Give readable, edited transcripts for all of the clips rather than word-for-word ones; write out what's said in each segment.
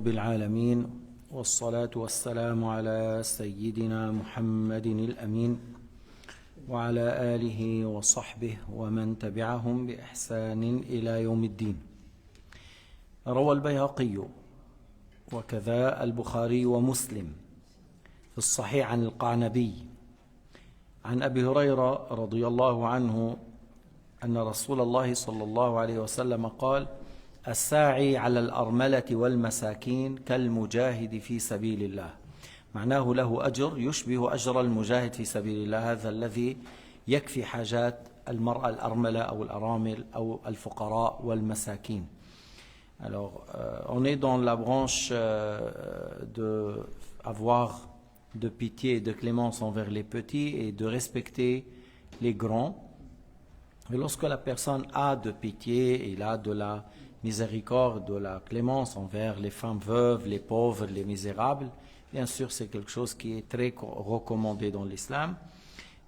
رب العالمين والصلاة والسلام على سيدنا محمد الأمين وعلى آله وصحبه ومن تبعهم بإحسان إلى يوم الدين. روى البيهقي وكذا البخاري ومسلم في الصحيح عن القعنبي عن أبي هريرة رضي الله عنه أن رسول الله صلى الله عليه وسلم قال: الساعي على الأرملة والمساكين كالمجاهد في سبيل الله. معناه له أجر يشبه أجر المجاهد في سبيل الله، هذا الذي يكفي حاجات المرأة الأرملة أو الأرامل أو الفقراء والمساكين. Alors, on est dans la branche de avoir de pitié et de clémence envers les petits et de respecter les grands. Et lorsque la personne a de pitié, il a de la miséricorde, de la clémence envers les femmes veuves, les pauvres, les misérables, bien sûr c'est quelque chose qui est très recommandé dans l'islam.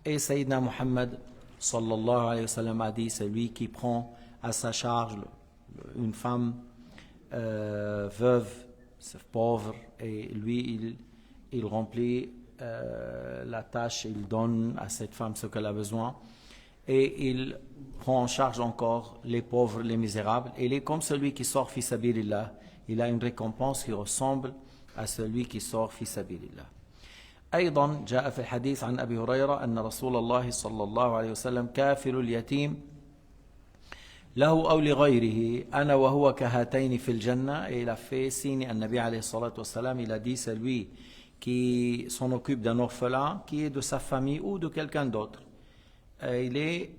Et Sayyidina Muhammad sallallahu alayhi wa sallam a dit: celui qui prend à sa charge une femme veuve, pauvre, et lui il remplit la tâche, il donne à cette femme ce qu'elle a besoin, et il prend en charge encore les pauvres, les misérables. Il est comme celui qui sort fi sabilillah. Il a une récompense qui ressemble à celui qui sort fi sabilillah. أيضا جاء في الحديث عن أبي هريرة أن رسول الله صلى الله عليه وسلم كافل اليتيم له أو لغيره أنا وهو كهاتين في الجنة. Et il a fait signe à Nabi alayhi salatu wassalam, il a dit: celui qui s'en occupe d'un orphelin qui est de sa famille ou de quelqu'un d'autre, il est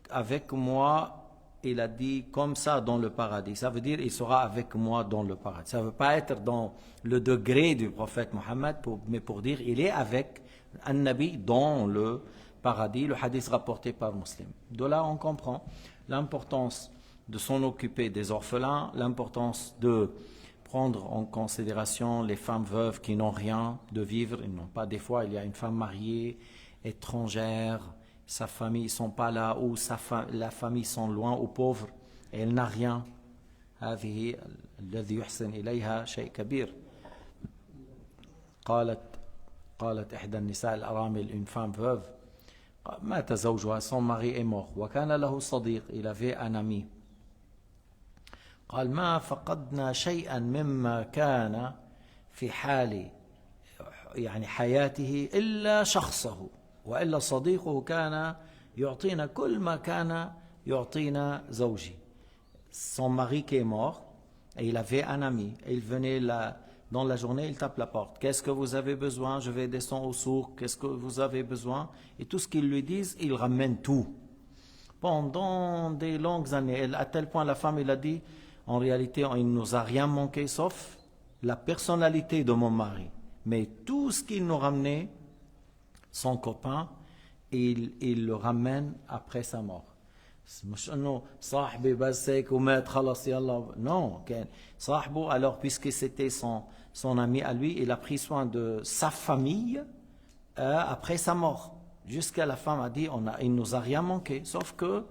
avec moi, il a dit, comme ça dans le paradis. Ça veut dire il sera avec moi dans le paradis. Ça ne veut pas être dans le degré du prophète Mohammed, mais pour dire il est avec un Nabi dans le paradis. Le hadith rapporté par Muslim. De là on comprend l'importance de s'en occuper des orphelins, l'importance de prendre en considération les femmes veuves qui n'ont rien de vivre. Ils n'ont pas, des fois il y a une femme mariée, étrangère, sa famille ne sont pas là, ou la famille sont loin ou pauvre et elle n'a rien. هذه الذي يحسن إليها شيء كبير. قالت إحدى النساء الأرامل, une femme veuve, مات زوجها, son mari est mort, وكان له صديق, il avait un ami. قال: ما فقدنا شيئا مما كان في حال يعني حياته إلا شخصه وإلا صديقه كان يعطينا كل ما كان يعطينا زوجي. Son mari qui est mort, et il avait un ami, et il venait dans la journée, il tape la porte. Qu'est-ce que vous avez besoin? Je vais descendre au souk. Qu'est-ce que vous avez besoin? Et tout ce qu'ils lui disent, il ramène tout. Pendant des longues années, à tel point la femme, il a dit: en réalité, il ne nous a rien manqué sauf la personnalité de mon mari. Mais tout ce qu'il nous ramenait, son copain, il le ramène après sa mort. مش انه صاحبي بس هيك ومات خلص يلا. Non, كان صاحبه. Alors puisque c'était son ami à lui, il a pris soin de sa famille après sa mort. Jusqu'à la femme a dit: il nous a rien manqué, sauf que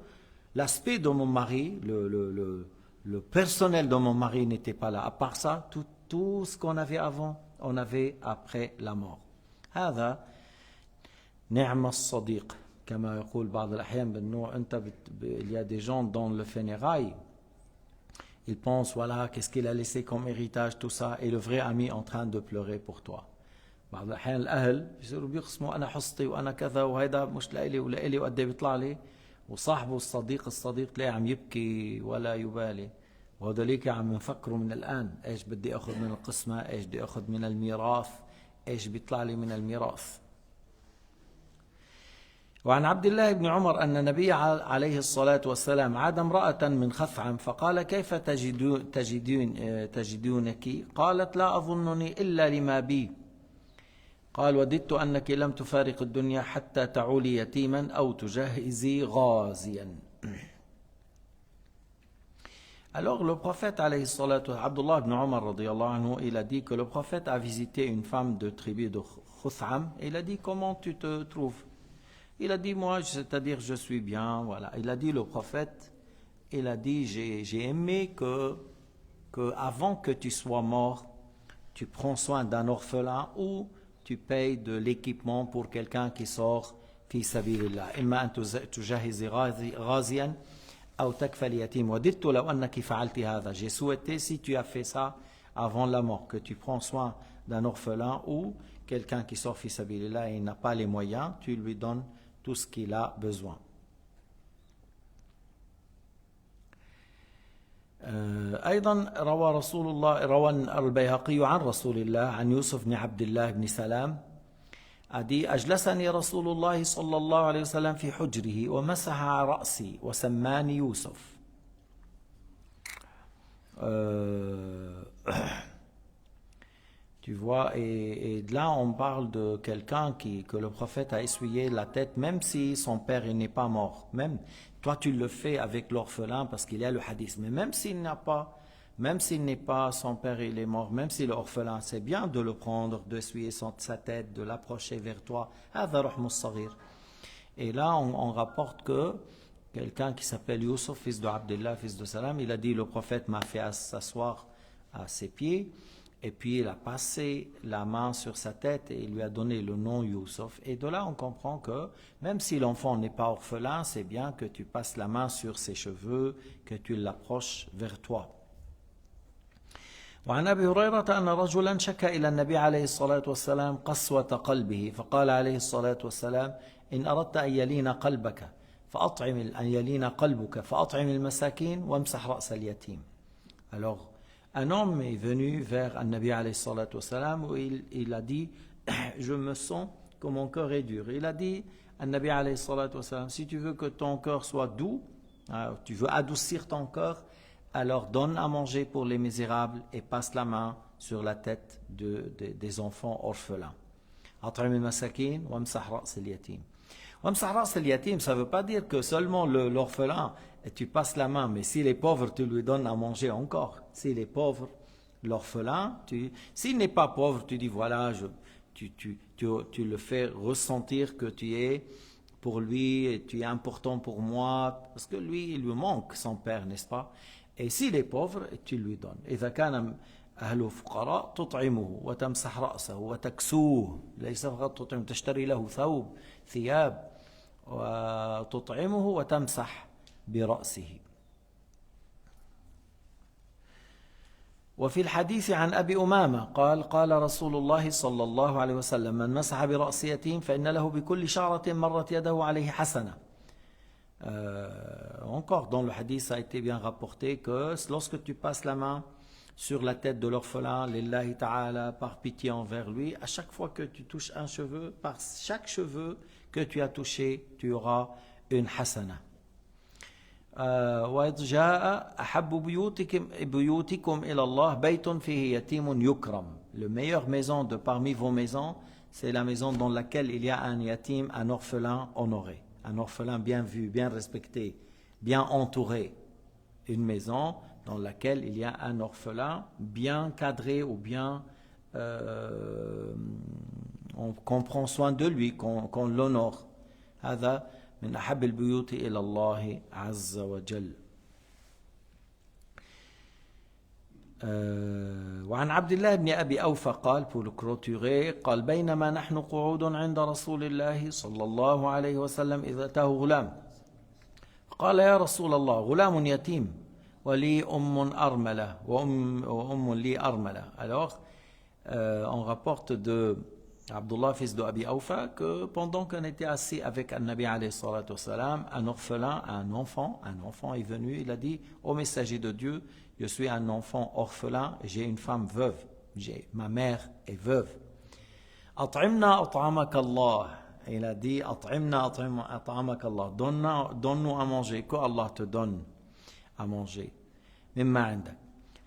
l'aspect de mon mari, le personnel de mon mari n'était pas là. À part ça, tout ce qu'on avait avant, on avait après la mort. هذا نعم الصديق كما يقول بعض الأحيان بالنوع. il y a des gens dans le funérail, ils pensent voilà qu'est-ce qu'il a laissé comme héritage, tout ça, et le vrai ami en train de pleurer pour toi. بعض الأحيان الأهل يصيروا بيقسموا أنا حصتي وأنا كذا وهيدا مش لإلي ولإلي وقد بيطلع لي، وصاحبه الصديق تلاقيه عم يبكي ولا يبالي. وهذوليك عم يفكروا من الآن ايش بدي اخذ من القسمة، ايش بدي اخذ من الميراث، ايش بيطلع لي من الميراث. وعن عبد الله بن عمر أن النبي عليه الصلاة والسلام عاد امرأة من خثعم فقال: كيف تجدونك؟ قالت: لا أظنني إلا لما بي. قال: وددت أنك لم تفارق الدنيا حتى تعولي يتيما أو تجهزي غازيا. Alors le prophète alayhi salatu, Abdullah ibn Umar radiyallahu anhu, il a dit que le prophète a visité une femme de tribu de Khuth'am, et il a dit: comment tu te trouves? Il a dit: moi, c'est-à-dire je suis bien, voilà. Il a dit, le prophète, il a dit: j'ai aimé que avant que tu sois mort, tu prends soin d'un orphelin ou tu payes de l'équipement pour quelqu'un qui sort في سبيل الله إما أن تجهزي غازيا أو تكفل يتيم وددت لو أنك فعلت هذا. J'ai souhaité si tu as fait ça avant la mort, que tu prends soin d'un orphelin ou quelqu'un qui sort في سبيل الله et n'a pas les moyens, tu lui donnes tout ce qu'il a besoin. أيضا روى البيهقي عن رسول الله عن يوسف بن عبد الله بن سلام a dit أجلسني رسول الله صلى الله عليه وسلم في حجره ومسح على رأسي وسماني يوسف. Tu vois, et là on parle de quelqu'un que le prophète a essuyé la tête, même si son père n'est pas mort. Même toi tu le fais avec l'orphelin parce qu'il y a le hadith, mais même s'il n'est pas son père, il est mort, même si l'orphelin, c'est bien de le prendre, d'essuyer sa tête, de l'approcher vers toi. Et là on rapporte que quelqu'un qui s'appelle Youssef, fils de Abdullah, fils de Salam, il a dit le prophète m'a fait s'asseoir à ses pieds. Et puis il a passé la main sur sa tête et il lui a donné le nom Youssef. Et de là on comprend que même si l'enfant n'est pas orphelin, c'est bien que tu passes la main sur ses cheveux, que tu l'approches vers toi. وعن أبي هريرة أن رجلا شكى إلى النبي عليه الصلاة والسلام قسوة قلبه فقال عليه الصلاة والسلام إن أردت أن يلين قلبك أن يلين قلبك فأطعم المساكين وامسح رأس اليتيم. Alors un homme est venu vers An-Nabi alayhi salatu wassalam où il a dit je me sens que mon cœur est dur. Il a dit An-Nabi alayhi salatu wassalam, si tu veux que ton cœur soit doux, tu veux adoucir ton cœur, alors donne à manger pour les misérables et passe la main sur la tête des enfants orphelins. At'im al-masakin wamsah ra's al-yatim. Wamsah ra's al-yatim, ça ne veut pas dire que seulement l'orphelin et tu passes la main, mais s'il est pauvre, tu lui donnes à manger encore. S'il est pauvre, l'orphelin, s'il n'est pas pauvre, tu dis voilà, tu le fais ressentir que tu es pour lui et tu es important pour moi, parce que lui, il lui manque son père, n'est-ce pas? Et s'il est pauvre, tu lui donnes. إذا كان أهله فقراء تطعمه وتمسح رأسه وتكسوه ليس فقط تطعم تشتري له ثياب وتطعمه وتمسح برأسه. وفي الحديث عن أبي أمامة قال رسول الله صلى الله عليه وسلم من مسح برأس يتيم فإن له بكل شعرة مرت يده عليه حسنة. Encore dans le hadith ça a été bien rapporté que lorsque tu passes la main sur la tête de l'orphelin, lillahi ta'ala, par pitié envers lui, à chaque fois que tu touches un cheveu, par chaque cheveu que tu as touché, tu auras une hasana. وإذ جاء أحب بيوتكم إلى الله بيت فيه يتيم يكرم. La meilleure maison de parmi vos maisons, c'est la maison dans laquelle il y a un yatim, un orphelin honoré, un orphelin bien vu, bien respecté, bien entouré. Une maison dans laquelle il y a un orphelin bien cadré ou bien qu'on prend soin de lui, qu'on l'honore. هذا من أحب البيوت إلى الله عز وجل. وعن عبد الله بن أبي أوفى قال pour le clôturer قال بينما نحن قعود عند رسول الله صلى الله عليه وسلم إذا أتاه غلام قال يا رسول الله غلام يتيم ولي أرملة وأم لي أرملة. Alors on rapporte de Abdullah, fils de Abi Awfa, que pendant qu'on était assis avec An-Nabi alayhi salatu wassalam, un orphelin, un enfant est venu, il a dit ô messager de Dieu, je suis un enfant orphelin, j'ai une femme veuve, ma mère est veuve. At'imna at'amaka Allah. Il a dit at'imna at'amaka Allah, donne-nous à manger, que Allah te donne à manger. Mimma indak.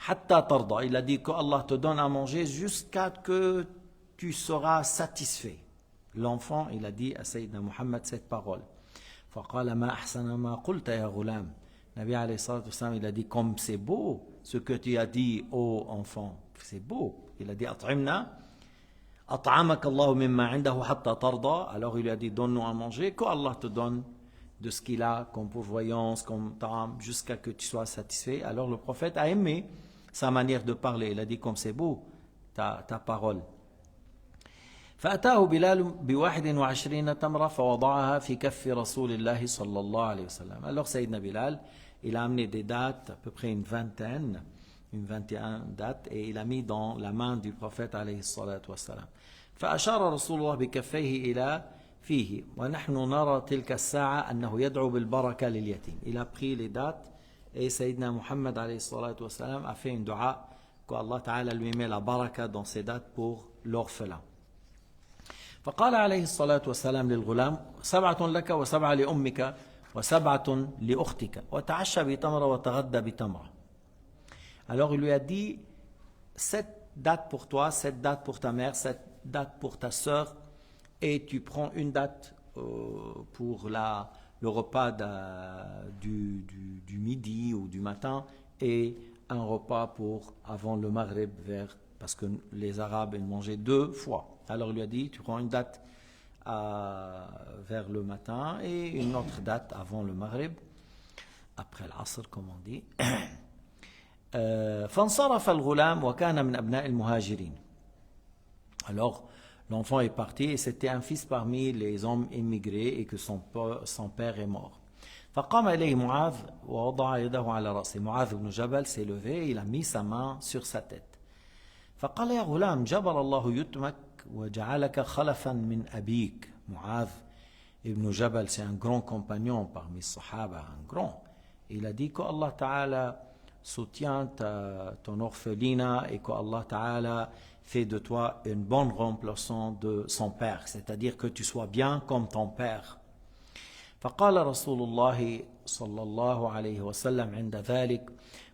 Hatta tarda, il a dit que Allah te donne à manger jusqu'à que tu seras satisfait. L'enfant, il a dit à Sayyidina Muhammad cette parole. فقال ما أحسن ما قلت يا غلام. Nabi alayhi salatu wassalam, il a dit comme c'est beau ce que tu as dit ô enfant, c'est beau. Il a dit at'imna at'amaka Allah mimma indahu hatta tarda. Alors il lui a dit donne-nous à manger, que Allah te donne de ce qu'il a comme pourvoyance, comme ta'am, jusqu'à que tu sois satisfait. Alors le prophète a aimé sa manière de parler. Il a dit comme c'est beau ta parole. فأتاه بلال ب21 تمرة فوضعها في كف رسول الله صلى الله عليه وسلم. Alors Sayyidina Bilal, il a amené des dates, à peu près une 21 dates, et il a mis dans la main du prophète عليه الصلاة والسلام. فأشار رسول الله بكفيه إلى فيه ونحن نرى تلك الساعة أنه يدعو بالبركة لليتيم. Il a pris les dates et Sayyidina Muhammad عليه الصلاة والسلام a fait une dua qu'Allah Ta'ala lui met la baraka dans ces dates pour l'orphelin. فقال عليه الصلاة والسلام للغلام 7 لك و7 لأمك و7 لأختك وتعشى بتمرة وتغدى بتمرة. Alors il lui a dit 7 dates pour toi, 7 dates pour ta mère, 7 dates pour ta sœur, et tu prends une date pour le repas du midi ou du matin, et un repas pour avant le Maghrib, parce que les Arabes ils mangeaient 2 fois. Alors il lui a dit, tu prends une date vers le matin et une autre date avant le Maghrib, après l'Asr comme on dit. فانصرف الغلام وكان من أبناء المهاجرين. Alors l'enfant est parti et c'était un fils parmi les hommes immigrés et que son père est mort. فقام إليه معاذ ووضع يده على رأسه. معاذ بن جبل s'est levé, il a mis sa main sur sa tête. فقال يا غلام جبر الله يتمك وجعلك خلفا من أبيك. Mu'adh ibn Jabal, c'est un grand compagnon parmi les Sahaba, un grand. Il a dit qu'Allah Ta'ala soutient ton orphelinat et qu'Allah Ta'ala fait de toi une bonne remplaçante de son père, c'est-à-dire que tu sois bien comme ton père. فقال رسول الله صلى الله عليه وسلم عند ذلك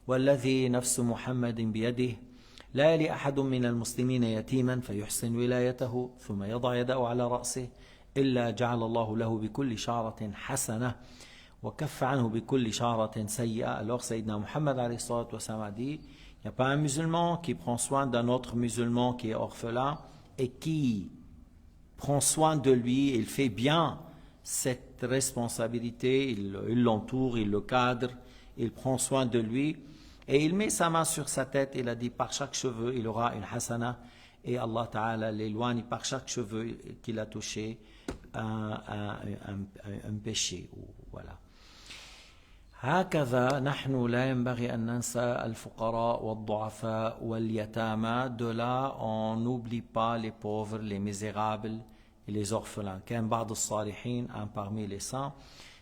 والذي نفس محمد بيده لا يلي أحد من المسلمين يتيما فيحسن ولايته ثم يضع يده على رأسه إلا جعل الله له بكل شعرة حسنة وكف عنه بكل شعرة سيئة. Alors Sayyidina Muhammad alayhi salatu wa sallam a dit, il n'y a pas un musulman qui prend soin d'un autre musulman qui est orphelin et qui prend soin de lui, il fait bien cette responsabilité, il l'entoure, il le cadre, il prend soin de lui et il met sa main sur sa tête. Il a dit par chaque cheveu il aura une hasana et Allah Ta'ala l'éloigne par chaque cheveu qu'il a touché un péché. Voilà. هكذا نحن لا ينبغي أن ننسى الفقراء والضعفاء واليتامى. De là on n'oublie pas les pauvres, les misérables et les orphelins. كان بعض الصالحين, un parmi les saints,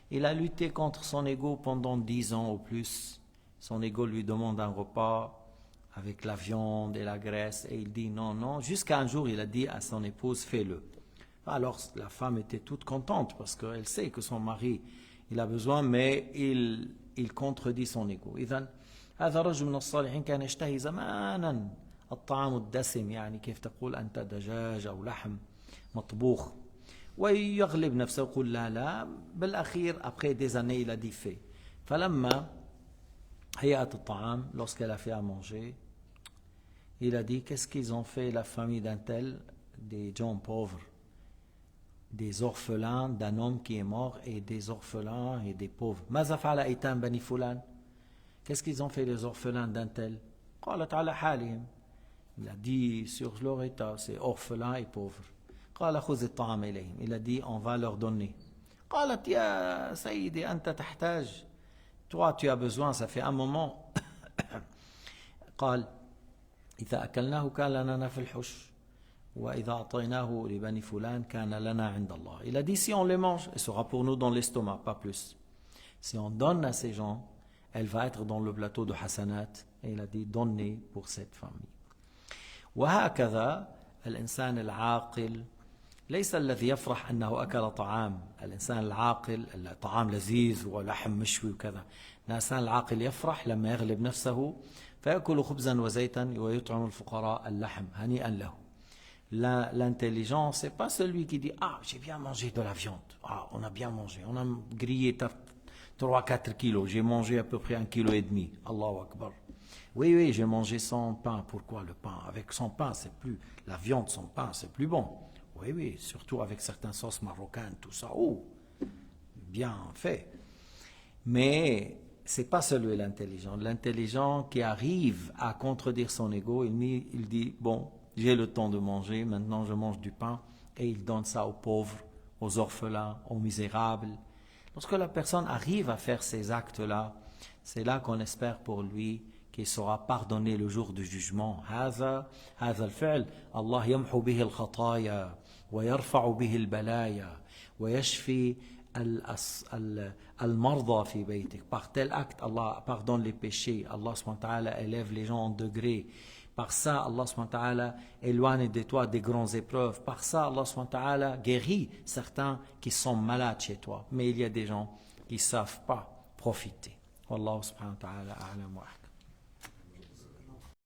il a lutté contre son ego pendant 10 ans ou plus. Son ego lui demande un repas avec la viande et la graisse et il dit non, non. Jusqu'à un jour il a dit à son épouse fais-le. Alors la femme était toute contente parce qu'elle sait que son mari il a besoin, mais il contredit son ego. إذن هذا رجل من الصالحين كان يشتهي زمانا الطعام الدسم, يعني كيف تقول أنت دجاج أو لحم مطبوخ, ويغلب نفسه يقول لا لا. بالأخير après des années il a dit fait. فلما هيأت الطعام, lorsqu'elle a fait à manger, il a dit qu'est-ce qu'ils ont fait la famille d'un tel, des gens pauvres, des orphelins d'un homme qui est mort et des orphelins et des pauvres. ماذا فعل أيتام بني فلان? Qu'est-ce qu'ils ont fait les orphelins d'un tel? قالت على حالهم. Il a dit sur leur état, c'est orphelins et pauvres. قال خذ الطعام إليهم. Il a dit on va leur donner. قالت يا سيدي أنت تحتاج. Toi tu as besoin, ça fait un moment. قال إذا أكلناه كان لنا في الحش وإذا أعطيناه لبني فلان كان لنا عند الله. Il a dit si on les mange, elle sera pour nous dans l'estomac, pas plus. Si on donne à ces gens, elle va être dans le plateau de hasanat. Et il a dit donnez pour cette famille. وهكذا الإنسان العاقل ليس الذي يفرح أنه أكل طعام. الإنسان العاقل الطعام لذيذ ولحم مشوي وكذا. الإنسان العاقل يفرح لما يغلب نفسه فيأكل خبزا وزيتا ويطعم الفقراء اللحم هنيئا له. L'intelligent, c'est pas celui qui dit ah j'ai bien mangé de la viande, ah on a bien mangé, on a grillé 3-4 kilos, j'ai mangé à peu près 1,5 kg. Allahu Akbar. Oui, j'ai mangé sans pain. Pourquoi le pain? Avec son pain, c'est plus la viande, sans pain, c'est plus bon. Oui, surtout avec certaines sauces marocaines, tout ça. Oh, bien fait. Mais c'est pas celui l'intelligent. L'intelligent qui arrive à contredire son ego, il dit, bon, j'ai le temps de manger, maintenant je mange du pain, et il donne ça aux pauvres, aux orphelins, aux misérables. Lorsque la personne arrive à faire ces actes-là, c'est là qu'on espère pour lui qu'il sera pardonné le jour du jugement. هذا الفعل الله يمحو به الخطايا ويرفع به البلايا ويشفي المرضى في بيتك. Par tel acte, Allah pardonne les péchés. Allah subhanahu wa ta'ala élève les gens en degrés. Par ça, Allah subhanahu wa ta'ala éloigne de toi des grandes épreuves. Par ça, Allah subhanahu wa ta'ala guérit certains qui sont malades chez toi. Mais il y a des gens qui ne savent pas profiter. Wallahu subhanahu wa ta'ala a'lam wa ahkam.